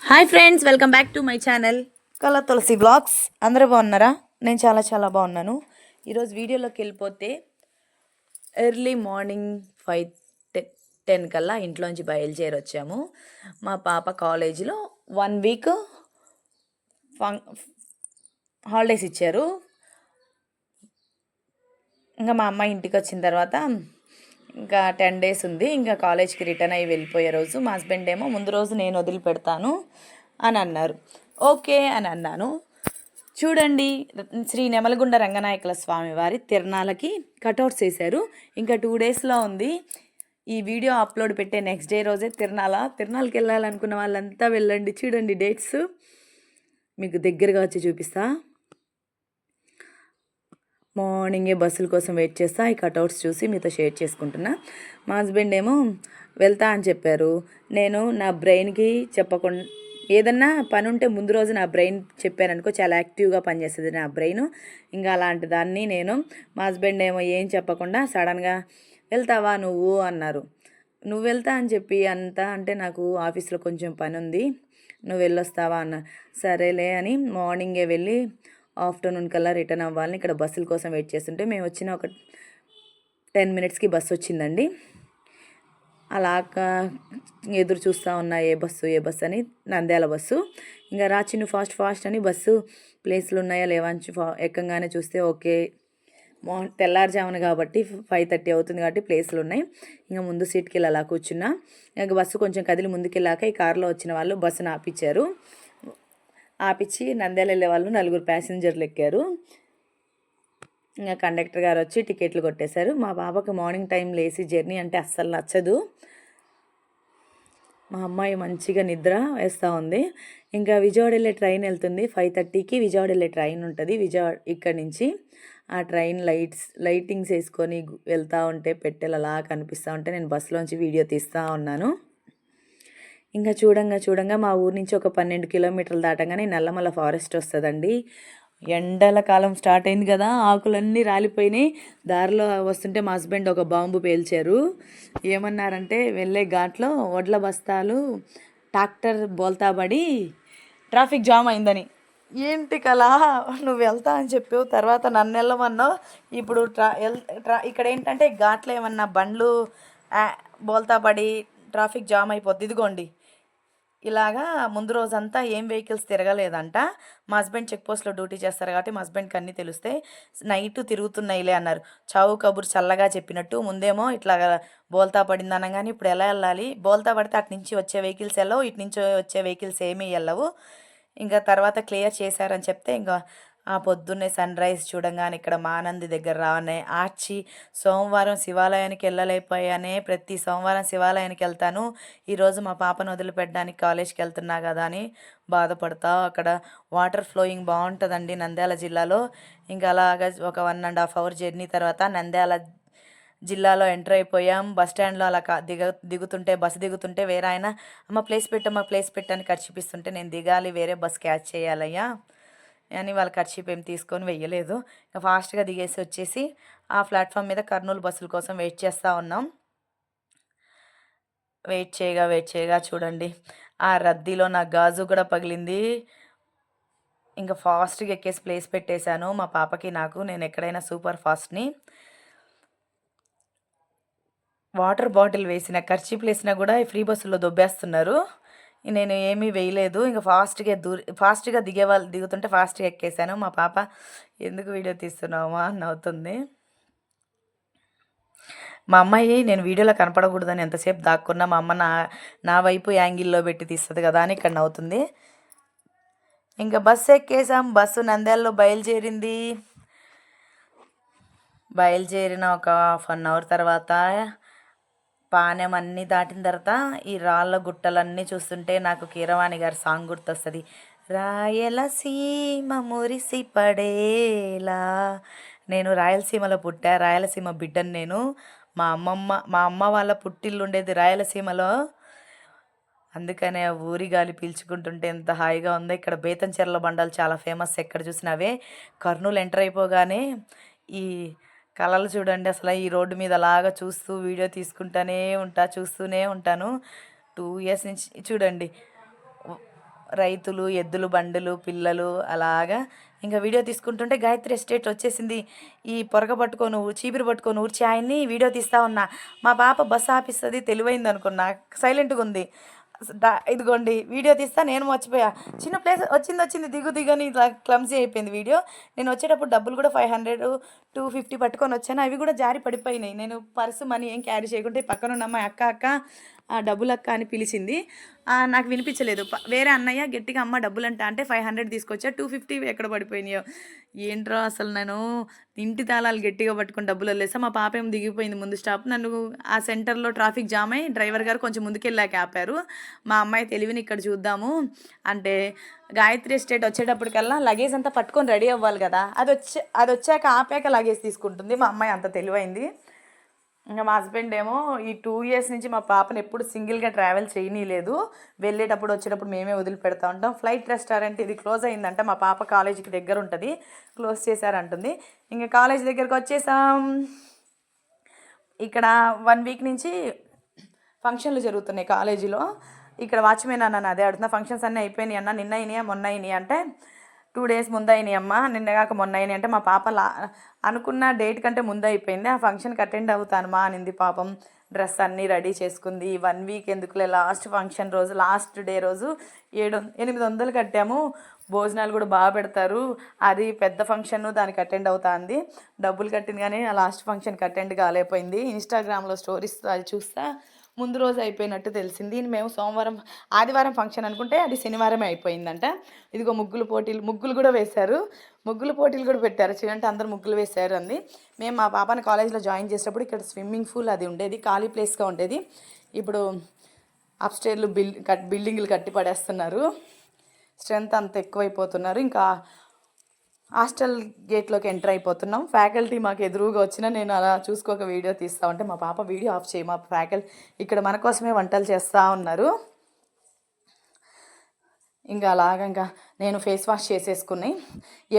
Hi friends, welcome back to my channel కళా తులసి blogs. అందరూ బాగున్నారా? నేను చాలా బాగున్నాను. ఈరోజు వీడియోలోకి వెళ్ళిపోతే ఎర్లీ మార్నింగ్ 5:10 కల్లా ఇంట్లోంచి బయలుదేరి వచ్చాము. మా పాప కాలేజీలో 1 వీక్ హాలిడేస్ ఇచ్చారు. ఇంకా మా అమ్మాయి ఇంటికి వచ్చిన తర్వాత ఇంకా 10 days ఉంది. ఇంకా కాలేజ్కి రిటర్న్ అయ్యి వెళ్ళిపోయే రోజు మా హస్బెండ్ ఏమో ముందు రోజు నేను వదిలిపెడతాను అని అన్నారు. ఓకే అని అన్నాను. చూడండి, శ్రీ నెమలగుండ రంగనాయకుల స్వామి వారి తిరునాళ్ళకి కటౌట్స్ వేశారు. ఇంకా 2 daysలో ఉంది. ఈ వీడియో అప్లోడ్ పెట్టే నెక్స్ట్ డే రోజే తిరునాళ్ళకి వెళ్ళాలనుకున్న వాళ్ళంతా వెళ్ళండి. చూడండి, డేట్స్ మీకు దగ్గరగా వచ్చి చూపిస్తా. మార్నింగే బస్సుల కోసం వెయిట్ చేస్తా. ఈ కటౌట్స్ చూసి మీతో షేర్ చేసుకుంటున్నా. మా హస్బెండ్ ఏమో వెళ్తా అని చెప్పారు. నేను నా బ్రెయిన్కి చెప్పకుండా ఏదన్నా పని ఉంటే ముందు రోజు నా బ్రెయిన్ చెప్పాననుకో చాలా యాక్టివ్గా పనిచేస్తుంది నా బ్రెయిన్. ఇంకా అలాంటి దాన్ని నేను మా హస్బెండ్ ఏమో ఏం చెప్పకుండా సడన్గా వెళ్తావా నువ్వు అన్నారు. నువ్వు వెళ్తా అని చెప్పి అంతా అంటే నాకు ఆఫీస్లో కొంచెం పని ఉంది, నువ్వు వెళ్ళొస్తావా అన్న. సరేలే అని మార్నింగే వెళ్ళి ఆఫ్టర్నూన్ కల్లా రిటర్న్ అవ్వాలని ఇక్కడ బస్సుల కోసం వెయిట్ చేస్తుంటే మేము వచ్చిన ఒక 10 minutesకి బస్సు వచ్చిందండి. అలా ఎదురు చూస్తూ ఉన్నా ఏ బస్సు అని. నంద్యాల బస్సు. ఇంకా రాచిను ఫాస్ట్ అని బస్సు ప్లేస్లు ఉన్నాయా లేవా అని ఎక్కంగానే చూస్తే ఓకే, తెల్లారుజామున కాబట్టి 5:30 అవుతుంది కాబట్టి ప్లేస్లు ఉన్నాయి. ఇంకా ముందు సీట్కి వెళ్ళి అలా కూర్చున్నా. ఇంకా బస్సు కొంచెం కదిలి ముందుకెళ్ళాక ఈ కారులో వచ్చిన వాళ్ళు బస్సును ఆపిచ్చి నంద్యాల వెళ్ళే వాళ్ళు 4 ప్యాసింజర్లు ఎక్కారు. ఇంకా కండక్టర్ గారు వచ్చి టికెట్లు కొట్టేశారు. మా బాబాకి మార్నింగ్ టైం లేసి జర్నీ అంటే అస్సలు నచ్చదు. మా అమ్మాయి మంచిగా నిద్ర వేస్తూ ఉంది. ఇంకా విజయవాడ వెళ్ళే ట్రైన్ వెళ్తుంది. 5:30కి విజయవాడ వెళ్ళే ట్రైన్ ఉంటుంది. విజయవాడ ఇక్కడి నుంచి ఆ ట్రైన్ లైటింగ్స్ వేసుకొని వెళ్తూ ఉంటే పెట్టెలు అలా కనిపిస్తూ ఉంటే నేను బస్సులోంచి వీడియో తీస్తూ ఉన్నాను. ఇంకా చూడంగా మా ఊరి నుంచి ఒక 12 kilometers దాటంగానే నల్లమల్ల ఫారెస్ట్ వస్తుందండి. ఎండల కాలం స్టార్ట్ అయింది కదా, ఆకులన్నీ రాలిపోయినాయి. దారిలో వస్తుంటే మా హస్బెండ్ ఒక బాంబు పేల్చారు. ఏమన్నారంటే వెళ్ళే ఘాట్లో వడ్ల బస్తాలు ట్రాక్టర్ బోల్తాబడి ట్రాఫిక్ జామ్ అయిందని. ఏంటి కలా, నువ్వు వెళ్తా అని చెప్పావు, తర్వాత నన్ను వెళ్ళమన్నావు. ఇప్పుడు ఇక్కడ ఏంటంటే ఘాట్లో ఏమన్నా బండ్లు బోల్తా పడి ట్రాఫిక్ జామ్ అయిపోద్ది. ఇదిగోండి, ఇలాగా ముందు రోజంతా ఏం వెహికల్స్ తిరగలేదంట. మా హస్బెండ్ చెక్ పోస్ట్లో డ్యూటీ చేస్తారు కాబట్టి మా హస్బెండ్కి అన్నీ తెలుస్తాయి. నైట్ తిరుగుతున్నాయిలే అన్నారు. చావు కబురు చల్లగా చెప్పినట్టు. ముందేమో ఇట్లా బోల్తా పడింది అనగానే ఇప్పుడు ఎలా వెళ్ళాలి, బోల్తా పడితే అటు నుంచి వచ్చే వెహికల్స్ వెళ్ళవు, ఇటు నుంచి వచ్చే వెహికల్స్ ఏమీ వెళ్ళవు. ఇంకా తర్వాత క్లియర్ చేశారని చెప్తే ఇంకా ఆ పొద్దున్నే సన్ రైజ్ చూడంగానే ఇక్కడ మానంది దగ్గర రావనే ఆర్చి సోమవారం శివాలయానికి వెళ్ళలేకపోయానే. ప్రతి సోమవారం శివాలయానికి వెళ్తాను, ఈరోజు మా పాపను వదిలిపెట్టడానికి కాలేజ్కి వెళ్తున్నా కదా అని బాధపడతా. అక్కడ వాటర్ ఫ్లోయింగ్ బాగుంటుందండి నంద్యాల జిల్లాలో. ఇంకా అలాగా ఒక 1.5 hour జర్నీ తర్వాత నంద్యాల జిల్లాలో ఎంటర్ అయిపోయాం. బస్ స్టాండ్లో అలా బస్సు దిగుతుంటే వేరే ఆయన అమ్మ ప్లేస్ పెట్టని ఖర్చిపిస్తుంటే నేను దిగాలి, వేరే బస్ క్యాచ్ చేయాలయ్యా అని వాళ్ళ ఖర్చీప్ ఏం తీసుకొని వెయ్యలేదు. ఇంకా ఫాస్ట్గా దిగేసి వచ్చేసి ఆ ప్లాట్ఫామ్ మీద కర్నూలు బస్సుల కోసం వెయిట్ చేస్తూ ఉన్నాం. వెయిట్ చేయగా చూడండి, ఆ రద్దీలో నా గాజు కూడా పగిలింది. ఇంకా ఫాస్ట్గా ఎక్కేసి ప్లేస్ పెట్టేశాను మా పాపకి నాకు. నేను ఎక్కడైనా సూపర్ ఫాస్ట్ని. వాటర్ బాటిల్ వేసిన ఖర్చీప్ వేసినా కూడా ఫ్రీ బస్సుల్లో దొబ్బేస్తున్నారు. నేను ఏమీ వేయలేదు. ఇంకా ఫాస్ట్గా దిగుతుంటే ఫాస్ట్గా ఎక్కేసాను. మా పాప ఎందుకు వీడియో తీస్తున్నావా అని నవ్వుతుంది. మా అమ్మాయి నేను వీడియోలో కనపడకూడదని ఎంతసేపు దాక్కున్నా మా అమ్మ నా వైపు యాంగిల్లో పెట్టి తీస్తుంది కదా అని ఇక్కడ నవ్వుతుంది. ఇంకా బస్సు ఎక్కేసాం. బస్సు నంద్యాలలో బయలుదేరిన ఒక 1/2 తర్వాత పానెం అన్నీ దాటిన తర్వాత ఈ రాళ్ళ గుట్టలన్నీ చూస్తుంటే నాకు కీరవాణి గారి సాంగ్ గుర్తొస్తుంది. రాయలసీమ మురిసి పడేలా. నేను రాయలసీమలో పుట్టా, రాయలసీమ బిడ్డను నేను. మా అమ్మ వాళ్ళ పుట్టిల్లు ఉండేది రాయలసీమలో. అందుకనే ఆ ఊరి గాలి పీల్చుకుంటుంటే ఎంత హాయిగా ఉందో. ఇక్కడ బేతంచెర్ల బండాలు చాలా ఫేమస్, ఎక్కడ చూసినవే. కర్నూలు ఎంటర్ అయిపోగానే ఈ కళలు చూడండి. అసలు ఈ రోడ్డు మీద అలాగా చూస్తూ వీడియో తీసుకుంటూనే ఉంటాను. 2 years నుంచి చూడండి, రైతులు, ఎద్దులు బండులు, పిల్లలు అలాగా ఇంకా వీడియో తీసుకుంటుంటే గాయత్రి ఎస్టేట్ వచ్చేసింది. ఈ పొరగ పట్టుకొని చీపిరి పట్టుకొని ఊర్చి ఆయన్ని వీడియో తీస్తూ ఉన్నా. మా పాప బస్సు ఆపిస్తుంది తెలివైంది అనుకున్నా, సైలెంట్గా ఉంది. ఇదిగోండి వీడియో తీస్తా, నేను మర్చిపోయా. చిన్న ప్లేస్ వచ్చింది దిగని ఇట్లా క్లమ్సీ అయిపోయింది వీడియో. నేను వచ్చేటప్పుడు డబ్బులు కూడా 500 250 పట్టుకొని వచ్చాను, అవి కూడా జారి పడిపోయినాయి. నేను పర్సు మనీ ఏం క్యారీ చేయకుంటే పక్కన ఉన్న అమ్మాయి అక్క డబ్బులు అక్క అని పిలిచింది. నాకు వినిపించలేదు. వేరే అన్నయ్య గట్టిగా అమ్మ డబ్బులు అంటే 500 తీసుకొచ్చా, 250 ఎక్కడ పడిపోయినాయో. ఏంట్రా అసలు నేను ఇంటి తాళాలు గట్టిగా పట్టుకొని డబ్బులు వదిలేసా. మా పాప ఏం దిగిపోయింది ముందు స్టాప్. నన్ను ఆ సెంటర్లో ట్రాఫిక్ జామ్ అయ్యి డ్రైవర్ గారు కొంచెం ముందుకెళ్ళాక ఆపారు. మా అమ్మాయి తెలివిని ఇక్కడ చూద్దాము అంటే గాయత్రి ఎస్టేట్ వచ్చేటప్పటికల్లా లగేజ్ అంతా పట్టుకొని రెడీ అవ్వాలి కదా, అది వచ్చాక ఆపాక లగేజ్ తీసుకుంటుంది. మా అమ్మాయి అంత తెలివైంది. ఇంకా మా హస్బెండ్ ఏమో ఈ 2 years నుంచి మా పాపను ఎప్పుడు సింగిల్గా ట్రావెల్ చేయనీయలేదు. వెళ్ళేటప్పుడు వచ్చేటప్పుడు మేమే వదిలిపెడతా ఉంటాం. ఫ్లైట్ రెస్టారెంట్ ఇది క్లోజ్ అయిందంట, మా పాప కాలేజీకి దగ్గర ఉంటుంది, క్లోజ్ చేశారంటుంది. ఇంకా కాలేజ్ దగ్గరకు వచ్చేసాం. ఇక్కడ 1 week నుంచి ఫంక్షన్లు జరుగుతున్నాయి కాలేజీలో. ఇక్కడ వాచ్మెన్ అన్న అదే అడుగుతున్నా, ఫంక్షన్స్ అన్నీ అయిపోయినాయి అన్న, నిన్న అయినాయా మొన్న అయినాయి అంటే 2 days ముందు అయినాయి అమ్మ, నిన్నగాక మొన్న అయినాయి అంటే. మా పాప అనుకున్న డేట్ కంటే ముందు అయిపోయింది. ఆ ఫంక్షన్కి అటెండ్ అవుతాను మా అనింది పాపం. డ్రెస్ అన్నీ రెడీ చేసుకుంది. 1 week ఎందుకులే, లాస్ట్ ఫంక్షన్ రోజు లాస్ట్ డే రోజు 800 కట్టాము, భోజనాలు కూడా బాగా పెడతారు, అది పెద్ద ఫంక్షన్, దానికి అటెండ్ అవుతా అంది. డబ్బులు కట్టింది కానీ ఆ లాస్ట్ ఫంక్షన్కి అటెండ్ కాలేకపోయింది. ఇన్స్టాగ్రామ్లో స్టోరీస్ అది చూస్తా ముందు రోజు అయిపోయినట్టు తెలిసింది. మేము ఆదివారం ఫంక్షన్ అనుకుంటే అది శనివారమే అయిపోయిందంట. ఇదిగో ముగ్గులు కూడా వేశారు, ముగ్గుల పోటీలు కూడా పెట్టారు. చూడండి అందరు ముగ్గులు వేశారు అంది. మేము మా పాపని కాలేజ్లో జాయిన్ చేసేటప్పుడు ఇక్కడ స్విమ్మింగ్ పూల్ అది ఉండేది, ఖాళీ ప్లేస్గా ఉండేది. ఇప్పుడు అప్స్టేర్లు బిల్డింగ్లు కట్టి పడేస్తున్నారు, స్ట్రెంత్ అంత ఎక్కువైపోతున్నారు. ఇంకా హాస్టల్ గేట్లోకి ఎంటర్ అయిపోతున్నాం. ఫ్యాకల్టీ మాకు ఎదురుగా వచ్చినా నేను అలా చూసుకోక వీడియో తీస్తూ ఉంటే మా పాప వీడియో ఆఫ్ చేయి, మా ఫ్యాకల్టీ ఇక్కడ మన కోసమే వంటలు చేస్తూ ఉన్నారు. ఇంకా నేను ఫేస్ వాష్ చేసేసుకుని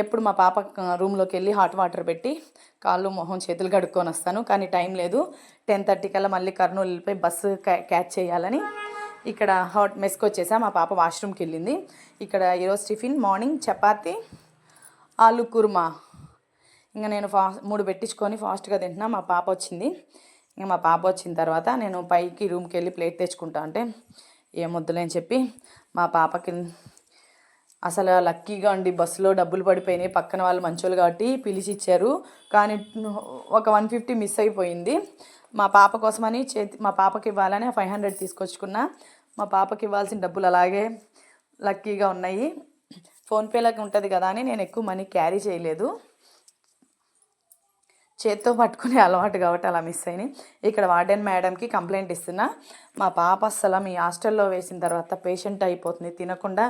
ఎప్పుడు మా పాప రూమ్లోకి వెళ్ళి హాట్ వాటర్ పెట్టి కాళ్ళు మొహం చేతులు కడుక్కొని వస్తాను. కానీ టైం లేదు, 10:30 కల్లా మళ్ళీ కర్నూలు వెళ్ళిపోయి బస్సు క్యాచ్ చేయాలని ఇక్కడ మెస్కి వచ్చేసా. మా పాప వాష్రూమ్కి వెళ్ళింది. ఇక్కడ ఈరోజు టిఫిన్ మార్నింగ్ చపాతి ఆలు కుర్మా. ఇంకా నేను 3 పెట్టించుకొని ఫాస్ట్గా తింటున్నా. మా పాప వచ్చింది. ఇంకా మా పాప వచ్చిన తర్వాత నేను పైకి రూమ్కి వెళ్ళి ప్లేట్ తెచ్చుకుంటా అంటే ఏమొద్దులే అని చెప్పి మా పాపకి అసలు లక్కీగా ఉండి బస్సులో డబ్బులు పడిపోయినాయి. పక్కన వాళ్ళు మంచోళ్ళు కాబట్టి పిలిచి ఇచ్చారు, కానీ ఒక 150 మిస్ అయిపోయింది. మా పాప కోసమని మా పాపకి ఇవ్వాలని 500 తీసుకొచ్చుకున్నా. మా పాపకి ఇవ్వాల్సిన డబ్బులు అలాగే లక్కీగా ఉన్నాయి. ఫోన్పేలోకి ఉంటుంది కదా అని నేను ఎక్కువ మనీ క్యారీ చేయలేదు, చేత్తో పట్టుకునే అలవాటు కాబట్టి అలా మిస్ అయినాయి. ఇక్కడ వార్డెన్ మేడంకి కంప్లైంట్ ఇస్తున్నా, మా పాప అసలు మీ హాస్టల్లో వేసిన తర్వాత పేషెంట్ అయిపోతుంది, తినకుండా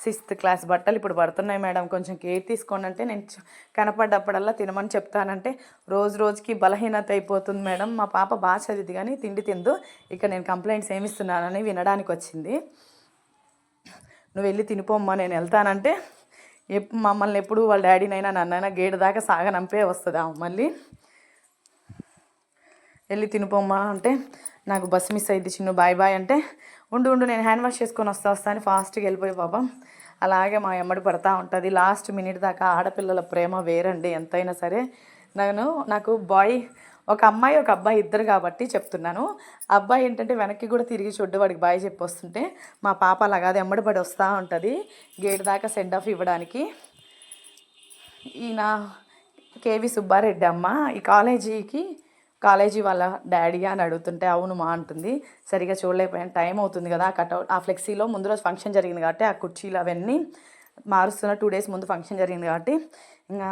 6th class బట్టలు ఇప్పుడు పడుతున్నాయి మేడం, కొంచెం కేర్ తీసుకోండి అంటే నేను కనపడ్డప్పుడల్లా తినమని చెప్తానంటే రోజుకి బలహీనత అయిపోతుంది మేడం, మా పాప బాగా చదివింది కానీ తిండి తిందు, ఇక్కడ నేను కంప్లైంట్స్ ఏమిస్తున్నానని వినడానికి వచ్చింది. నువ్వు వెళ్ళి తినిపోమ్మా నేను వెళ్తానంటే మమ్మల్ని ఎప్పుడు వాళ్ళ డాడీనైనా నన్నైనా గేటు దాకా సాగనంపే వస్తుంది. మళ్ళీ వెళ్ళి తినిపోమ్మా అంటే నాకు బస్సు మిస్ అయింది చిన్ను బాయ్ బాయ్ అంటే ఉండు నేను హ్యాండ్ వాష్ చేసుకొని వస్తా అని ఫాస్ట్గా వెళ్ళిపోయి పాపం అలాగే మా ఎమ్మడి పడతా ఉంటుంది. లాస్ట్ మినిట్ దాకా ఆడపిల్లల ప్రేమ వేరండి ఎంతైనా సరే. నాకు ఒక అమ్మాయి ఒక అబ్బాయి ఇద్దరు కాబట్టి చెప్తున్నాను. అబ్బాయి ఏంటంటే వెనక్కి కూడా తిరిగి చూడ్డు, వాడికి బాయ్ చెప్పి వస్తుంటే మా పాప అలాగే ఎమ్మడి పడి వస్తూ ఉంటుంది గేట్ దాకా సెండ్ ఆఫ్ ఇవ్వడానికి. ఈయన కేవి సుబ్బారెడ్డి అమ్మ ఈ కాలేజీ వాళ్ళ డాడీ అని అడుగుతుంటే అవును మా అంటుంది. సరిగా చూడలేకపోయాను, టైం అవుతుంది కదా. ఆ ఫ్లెక్సీలో ముందు రోజు ఫంక్షన్ జరిగింది కాబట్టి ఆ కుర్చీలు అవన్నీ మారుస్తున్న 2 days ముందు ఫంక్షన్ జరిగింది కాబట్టి ఇంకా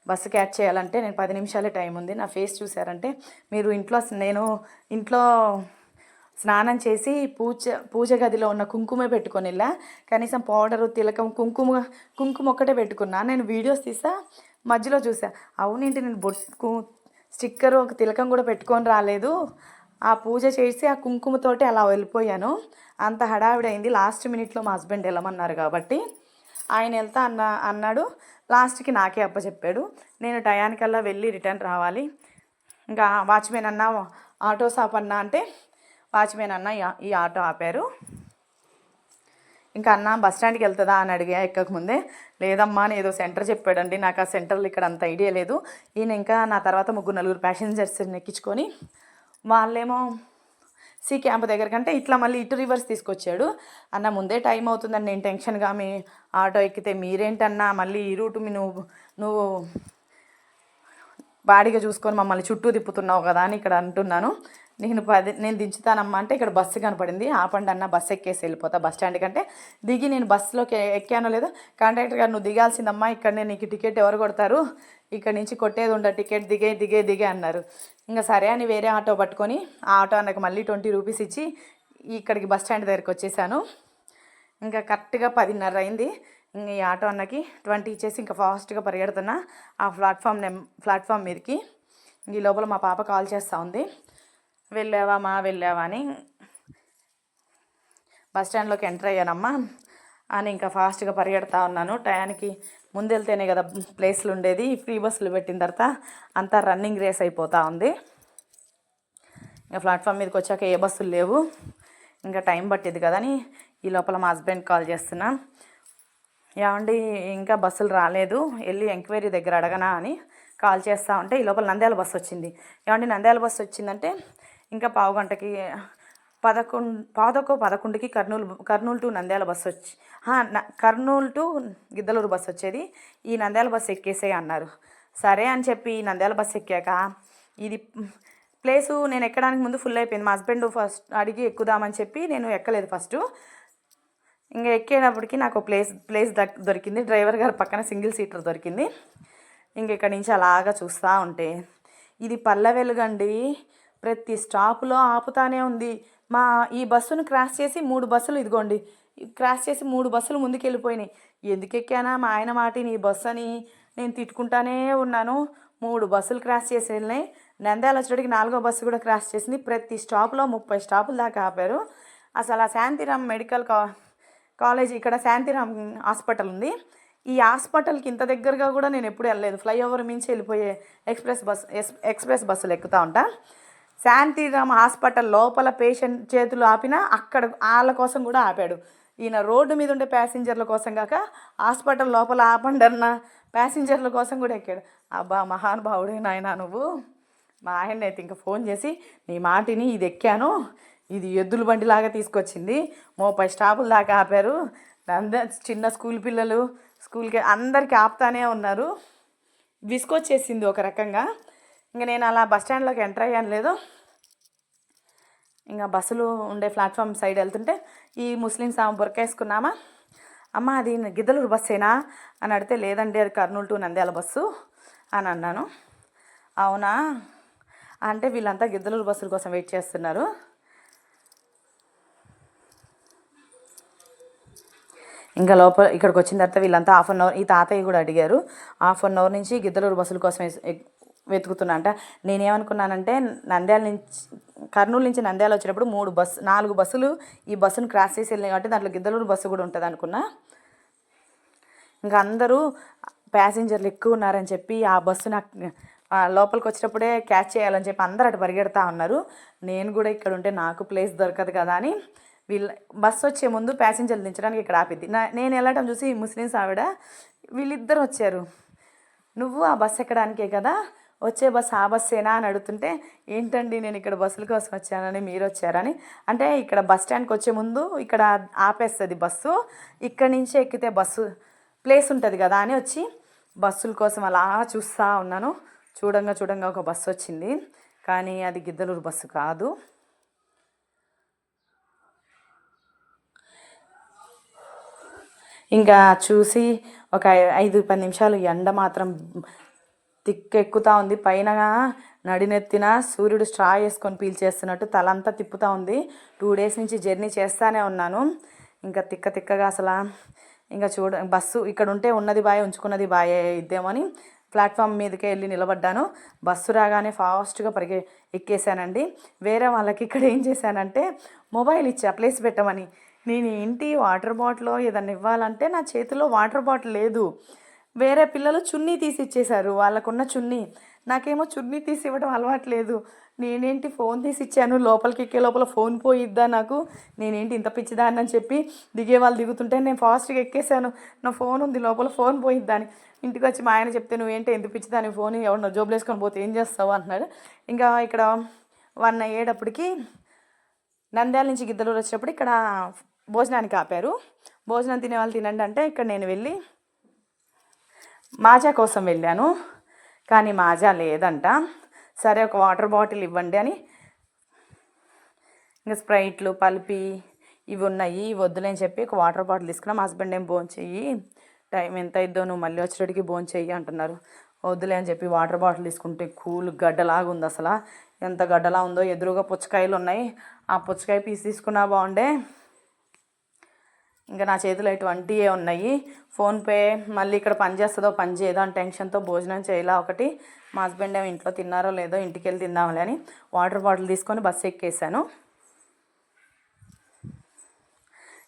బస్సు క్యాచ్ చేయాలంటే నేను 10 నిమిషాలే టైం ఉంది. నా ఫేస్ చూసారంటే మీరు నేను ఇంట్లో స్నానం చేసి పూజ గదిలో ఉన్న కుంకుమే పెట్టుకొని వెళ్ళా, కనీసం పౌడరు తిలకం కుంకుమ ఒక్కటే పెట్టుకున్నా. నేను వీడియోస్ తీసా మధ్యలో చూసా, అవునేంటి నేను స్టిక్కరు ఒక తిలకం కూడా పెట్టుకొని రాలేదు, ఆ పూజ చేసి ఆ కుంకుమతోటి అలా వెళ్ళిపోయాను. అంత హడావిడైంది. లాస్ట్ మినిట్లో మా హస్బెండ్ వెళ్ళమన్నారు కాబట్టి ఆయన వెళ్తా అన్నాడు. లాస్ట్కి నాకే అప్పచెప్పాడు. నేను టయానికల్లా వెళ్ళి రిటర్న్ రావాలి. ఇంకా వాచ్మెన్ అన్న ఆటో షాప్ అన్న అంటే వాచ్మెన్ అన్న ఈ ఆటో ఆపారు. ఇంకా అన్న బస్ స్టాండ్కి వెళ్తుందా అని అడిగా ఎక్కకముందే. లేదమ్మా అని ఏదో సెంటర్ చెప్పాడండి, నాకు ఆ సెంటర్లో ఇక్కడ అంత ఐడియా లేదు. ఈయన ఇంకా నా తర్వాత 3-4 ప్యాసింజర్స్ని ఎక్కించుకొని వాళ్ళేమో సి క్యాంప్ దగ్గర కంటే ఇట్లా మళ్ళీ ఇటు రివర్స్ తీసుకొచ్చాడు. అన్న ముందే టైం అవుతుందని నేను టెన్షన్గా మీ ఆటో ఎక్కితే మీరేంటన్నా మళ్ళీ ఈ రూటు నువ్వు బాడీగా చూసుకొని మమ్మల్ని చుట్టూ తిప్పుతున్నావు కదా అని ఇక్కడ అంటున్నాను. నేను దించుతానమ్మా అంటే ఇక్కడ బస్సు కనపడింది, ఆపండి అన్న బస్సు ఎక్కేసి వెళ్ళిపోతా బస్ స్టాండ్ కంటే. దిగి నేను బస్సులోకి ఎక్కానో లేదో కండక్టర్ గారు నువ్వు దిగాల్సిందమ్మా, ఇక్కడనే నీకు టికెట్ ఎవరు కొడతారు, ఇక్కడ నుంచి కొట్టేది ఉండదు, టికెట్ దిగే అన్నారు. ఇంకా సరే అని వేరే ఆటో పట్టుకొని ఆ ఆటో అన్నకు మళ్ళీ 20 రూపీస్ ఇచ్చి ఇక్కడికి బస్ స్టాండ్ దగ్గరికి వచ్చేసాను. ఇంకా కరెక్ట్గా 10:30 అయింది. ఇంక ఈ ఆటో అన్నకి 20 ఇచ్చేసి ఇంకా ఫాస్ట్గా పరిగెడుతున్నా ఆ ప్లాట్ఫామ్ మీదకి. ఈ లోపల మా పాప కాల్ చేస్తూ ఉంది, వెళ్ళావా అని. బస్ స్టాండ్లోకి ఎంటర్ అయ్యానమ్మా అని ఇంకా ఫాస్ట్గా పరిగెడతా ఉన్నాను. టయానికి ముందు వెళ్తేనే కదా ప్లేస్లు ఉండేది, ఫ్రీ బస్సులు పెట్టిన తర్వాత అంతా రన్నింగ్ రేస్ అయిపోతూ ఉంది. ఇంకా ప్లాట్ఫామ్ మీదకి వచ్చాక ఏ బస్సులు లేవు, ఇంకా టైం పట్టింది కదా అని ఈ లోపల మా హస్బెండ్ కాల్ చేస్తున్నా. ఏమండి ఇంకా బస్సులు రాలేదు, వెళ్ళి ఎంక్వైరీ దగ్గర అడగనా అని కాల్ చేస్తూ ఉంటే ఈ లోపల నంద్యాల బస్సు వచ్చింది. ఏమండి నంద్యాల బస్సు వచ్చిందంటే ఇంకా పావు గంటకి 11కి Kurnool to Nandyal bus Kurnool to Giddalur bus వచ్చేది, ఈ నంద్యాల బస్సు ఎక్కేసే అన్నారు. సరే అని చెప్పి నంద్యాల బస్సు ఎక్కాక ఇది ప్లేసు నేను ఎక్కడానికి ముందు ఫుల్ అయిపోయింది. మా హస్బెండ్ ఫస్ట్ అడిగి ఎక్కుదామని చెప్పి నేను ఎక్కలేదు ఫస్ట్. ఇంకా ఎక్కేటప్పటికి నాకు ప్లేస్ దొరికింది, డ్రైవర్ గారు పక్కన సింగిల్ సీటర్ దొరికింది. ఇంక ఇక్కడి నుంచి అలాగా చూస్తూ ఉంటే ఇది పల్లె వెలుగండి, ప్రతి స్టాప్లో ఆపుతానే ఉంది. ఈ బస్సును క్రాస్ చేసి 3 బస్సులు ఇదిగోండి క్రాస్ చేసి 3 బస్సులు ముందుకు వెళ్ళిపోయినాయి. ఎందుకు ఎక్కానా మా ఆయన మాటిని ఈ బస్సు అని నేను తిట్టుకుంటానే ఉన్నాను. 3 బస్సులు క్రాస్ చేసి వెళ్ళినాయి. నంద్యాల వచ్చేటికి 4వ బస్సు కూడా క్రాస్ చేసింది. ప్రతి స్టాప్లో 30 స్టాపుల దాకా ఆపారు. అసలు ఆ శాంతిరామ్ మెడికల్ కాలేజ్ ఇక్కడ శాంతిరామ్ హాస్పిటల్ ఉంది. ఈ హాస్పిటల్కి ఇంత దగ్గరగా కూడా నేను ఎప్పుడు వెళ్ళలేదు. ఫ్లైఓవర్ మించి వెళ్ళిపోయే ఎక్స్ప్రెస్ బస్సులు ఎక్కుతూ ఉంటా. శాంతిరామ్ హాస్పిటల్ లోపల పేషెంట్ చేతులు ఆపినా అక్కడ వాళ్ళ కోసం కూడా ఆపాడు. ఈయన రోడ్డు మీద ఉండే ప్యాసింజర్ల కోసం కాక హాస్పిటల్ లోపల ఆపండి అన్న ప్యాసింజర్ల కోసం కూడా ఎక్కాడు. అబ్బా మహానుభావుడే నాయన నువ్వు. మా ఆయన అయితే ఇంకా ఫోన్ చేసి నీ మాటిని ఇది ఎక్కాను, ఇది ఎద్దుల బండిలాగా తీసుకొచ్చింది, 30 స్టాపుల దాకా ఆపారు, చిన్న స్కూల్ పిల్లలు స్కూల్కి అందరికీ ఆపుతానే ఉన్నారు. విసుకొచ్చేసింది ఒక రకంగా. ఇంకా నేను అలా బస్ స్టాండ్లోకి ఎంటర్ అయ్యాను లేదు. ఇంకా బస్సులు ఉండే ప్లాట్ఫామ్ సైడ్ వెళ్తుంటే ఈ ముస్లిమ్స్ ఆమె బురకేసుకున్నామా, అమ్మ అది గిద్దలూరు బస్సేనా అని అడిగితే లేదండి అది కర్నూలు టు నంద్యాల బస్సు అని అన్నాను. అవునా అంటే వీళ్ళంతా గిద్దలూరు బస్సుల కోసం వెయిట్ చేస్తున్నారు. ఇంకా లోపల ఇక్కడికి వచ్చిన తర్వాత వీళ్ళంతా హాఫ్ అన్ అవర్, ఈ తాతయ్య కూడా అడిగారు, హాఫ్ అన్ అవర్ నుంచి గిద్దలూరు బస్సుల కోసం వెతుకుతున్నా అంట. నేనేమనుకున్నానంటే కర్నూలు నుంచి నంద్యాల వచ్చేటప్పుడు 4 బస్సులు ఈ బస్సును క్రాస్ చేసి వెళ్ళినాయి కాబట్టి దాంట్లో గిద్దలూరు బస్సు కూడా ఉంటుంది అనుకున్నా. ఇంకా అందరూ ప్యాసింజర్లు ఎక్కువ ఉన్నారని చెప్పి ఆ బస్సు నాకు లోపలికి వచ్చేటప్పుడే క్యాచ్ చేయాలని చెప్పి అందరూ అటు పరిగెడతా ఉన్నారు. నేను కూడా ఇక్కడ ఉంటే నాకు ప్లేస్ దొరకదు కదా అని బస్సు వచ్చే ముందు ప్యాసింజర్లు దించడానికి ఇక్కడ ఆపిద్ది. నేను వెళ్ళటం చూసి ముస్లిమ్స్ ఆవిడ వీళ్ళిద్దరు వచ్చారు. నువ్వు ఆ బస్సు ఎక్కడానికే కదా వచ్చే బస్సు ఆ బస్సేనా అని అడుగుతుంటే ఏంటండి నేను ఇక్కడ బస్సుల కోసం వచ్చానని మీరు వచ్చారని. అంటే ఇక్కడ బస్ స్టాండ్కి వచ్చే ముందు ఇక్కడ ఆపేస్తుంది బస్సు, ఇక్కడి నుంచి ఎక్కితే బస్సు ప్లేస్ ఉంటుంది కదా అని వచ్చి బస్సుల కోసం అలా చూస్తూ ఉన్నాను. చూడంగా ఒక బస్సు వచ్చింది, కానీ అది గిద్దలూరు బస్సు కాదు. ఇంకా చూసి ఒక 5-10 నిమిషాలు ఎండ మాత్రం తిక్కెక్కుతూ ఉంది. పైన నడినెత్తిన సూర్యుడు స్ట్రా వేసుకొని పీల్చేస్తున్నట్టు తలంతా తిప్పుతూ ఉంది. 2 డేస్ నుంచి జర్నీ చేస్తూనే ఉన్నాను. ఇంకా తిక్కగా అసలు ఇంకా బస్సు ఇక్కడ ఉంటే ఉన్నది బాయ్ ఉంచుకున్నది బాయ్ ఇద్దేమో అని ప్లాట్ఫామ్ మీదకే వెళ్ళి నిలబడ్డాను. బస్సు రాగానే ఫాస్ట్గా ఎక్కేసానండి. వేరే వాళ్ళకి ఇక్కడ ఏం చేశానంటే మొబైల్ ఇచ్చా ప్లేస్ పెట్టమని. నేను వాటర్ బాటిల్ ఏదన్నా ఇవ్వాలంటే నా చేతిలో వాటర్ బాటిల్ లేదు. వేరే పిల్లలు చున్నీ తీసి ఇచ్చేశారు, వాళ్ళకున్న చున్నీ. నాకేమో చున్నీ తీసి ఇవ్వడం అలవాట్లేదు. నేనేంటి ఫోన్ తీసి ఇచ్చాను, లోపలికి ఎక్కే లోపల ఫోన్ పోయిద్దా నాకు, నేనేంటి ఇంత పిచ్చిదాన్ని అని చెప్పి దిగే వాళ్ళు దిగుతుంటే నేను ఫాస్ట్గా ఎక్కేసాను. నా ఫోన్ ఉంది లోపల, ఫోన్ పోయిద్దా అని. ఇంటికి వచ్చి మా ఆయన చెప్తే నువ్వేంటి ఎందుకు పిచ్చిదాన్ని, ఫోన్ ఎవరినో జోబులు వేసుకొని పోతే ఏం చేస్తావు అంటున్నాడు. ఇంకా ఇక్కడ 1 అయ్యేటప్పటికి నంద్యాల నుంచి గిద్దలూరు వచ్చేటప్పుడు ఇక్కడ భోజనానికి ఆపారు. భోజనం తినే వాళ్ళు తినండి అంటే ఇక్కడ నేను వెళ్ళి మాజా కోసం వెళ్ళాను, కానీ మాజా లేదంట. సరే ఒక వాటర్ బాటిల్ ఇవ్వండి అని, ఇంకా స్ప్రైట్లు పల్పి ఇవి ఉన్నాయి, ఇవి వద్దులేని చెప్పి ఒక వాటర్ బాటిల్ తీసుకున్నాం. మా హస్బెండ్ ఏం భోంచెయ్యి, టైం ఎంత అయిద్దో నువ్వు మళ్ళీ వచ్చేటికి భోంచెయ్యి అంటున్నారు. వద్దులే అని చెప్పి వాటర్ బాటిల్ తీసుకుంటే కూల్ గడ్డలాగా ఉంది. అసలు ఎంత గడ్డలా ఉందో. ఎదురుగా పుచ్చకాయలు ఉన్నాయి, ఆ పుచ్చకాయ పీస్ తీసుకున్నా బాగుండే. ఇంకా నా చేతిలో 20 ఉన్నాయి. ఫోన్పే మళ్ళీ ఇక్కడ పని చేస్తుందో పని చేయదో అని టెన్షన్తో భోజనం చేయలా. ఒకటి మా హస్బెండ్ ఏమో ఇంట్లో తిన్నారో లేదో, ఇంటికి వెళ్ళి తిందాంలే అని వాటర్ బాటిల్ తీసుకొని బస్సు ఎక్కేసాను.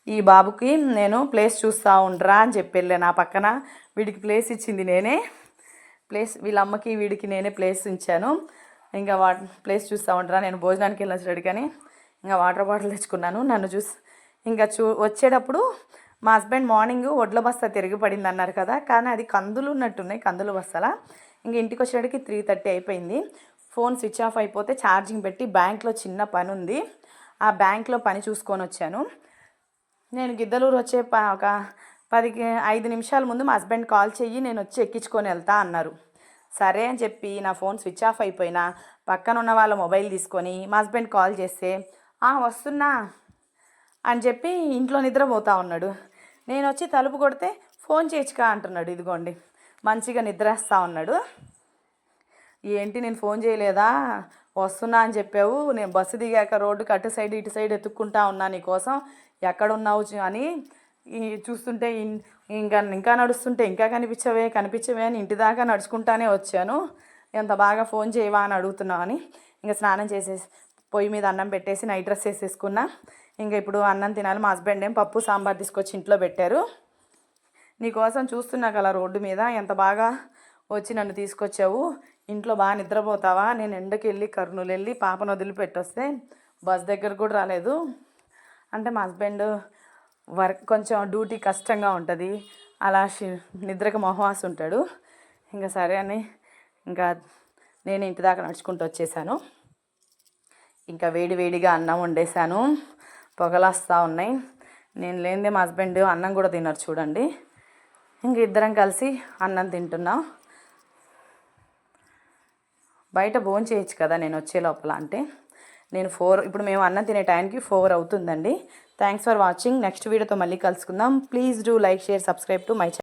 ఈ బాబుకి నేను ప్లేస్ చూస్తూ ఉండరా అని చెప్పి వెళ్ళాను. నా పక్కన వీడికి ప్లేస్ ఇచ్చింది నేనే, వీళ్ళ అమ్మకి వీడికి నేనే ప్లేస్ ఉంచాను. ఇంకా ప్లేస్ చూస్తూ ఉండరా, నేను భోజనానికి వెళ్ళొచ్చాడు కానీ ఇంకా వాటర్ బాటిల్ తెచ్చుకున్నాను. నన్ను చూసి ఇంకా వచ్చేటప్పుడు మా హస్బెండ్ మార్నింగ్ వడ్ల బస్తా తిరిగి పడింది అన్నారు కదా, కానీ అది కందులు ఉన్నట్టున్నాయి, కందులు బస్తాలా. ఇంక ఇంటికి వచ్చేటికి 3:30 అయిపోయింది. ఫోన్ స్విచ్ ఆఫ్ అయిపోతే ఛార్జింగ్ పెట్టి బ్యాంక్లో చిన్న పని ఉంది, ఆ బ్యాంక్లో పని చూసుకొని వచ్చాను. నేను గిద్దలూరు వచ్చే ఒక 5 నిమిషాల ముందు మా హస్బెండ్ కాల్ చెయ్యి, నేను వచ్చి ఎక్కించుకొని వెళ్తా అన్నారు. సరే అని చెప్పి నా ఫోన్ స్విచ్ ఆఫ్ అయిపోయినా పక్కన ఉన్న వాళ్ళ మొబైల్ తీసుకొని మా హస్బెండ్ కాల్ చేస్తే వస్తున్నా అని చెప్పి ఇంట్లో నిద్రపోతా ఉన్నాడు. నేను వచ్చి తలుపు కొడితే ఫోన్ చేయొచ్చుకా అంటున్నాడు. ఇదిగోండి మంచిగా నిద్రేస్తూ ఉన్నాడు. ఏంటి నేను ఫోన్ చేయలేదా, వస్తున్నా అని చెప్పావు, నేను బస్సు దిగాక రోడ్డుకి అటు సైడ్ ఇటు సైడ్ ఎత్తుక్కుంటా ఉన్నా నీకోసం, ఎక్కడున్నావు అని చూస్తుంటే ఇంకా నడుస్తుంటే ఇంకా కనిపించవే అని ఇంటి దాకా నడుచుకుంటానే వచ్చాను. ఎంత బాగా ఫోన్ చేయవా అని అడుగుతున్నావు అని ఇంకా స్నానం చేసేసి పొయ్యి మీద అన్నం పెట్టేసి నైట్ డ్రెస్ వేసేసుకున్నా. ఇంకా ఇప్పుడు అన్నం తినాలి. మా హస్బెండ్ ఏం పప్పు సాంబార్ తీసుకొచ్చి ఇంట్లో పెట్టారు. నీకోసం చూస్తున్నా కదా రోడ్డు మీద, ఎంత బాగా వచ్చి నన్ను తీసుకొచ్చావు, ఇంట్లో బాగా నిద్రపోతావా, నేను ఎండకి వెళ్ళి కర్నూలు వెళ్ళి పాపను వదిలిపెట్టొస్తే బస్ దగ్గర కూడా రాలేదు అంటే మా హస్బెండ్ వర్క్ కొంచెం డ్యూటీ కష్టంగా ఉంటుంది, అలా నిద్రకు మొహవాసి ఉంటాడు. ఇంకా సరే అని ఇంకా నేను ఇంటి దాకా నడుచుకుంటూ వచ్చేసాను. ఇంకా వేడిగా అన్నం వండేసాను, పొగలాస్తూ ఉన్నాయి. నేను లేనిదే మా హస్బెండ్ అన్నం కూడా తిన్నారు చూడండి. ఇంక ఇద్దరం కలిసి అన్నం తింటున్నాం. బయట భోంచేయచ్చు కదా నేను వచ్చే లోపల అంటే, నేను 4 ఇప్పుడు మేము అన్నం తినే టైంకి 4 అవుతుందండి. Thanks for watching. నెక్స్ట్ వీడియోతో మళ్ళీ కలుసుకుందాం. Please do like, share, subscribe to my channel.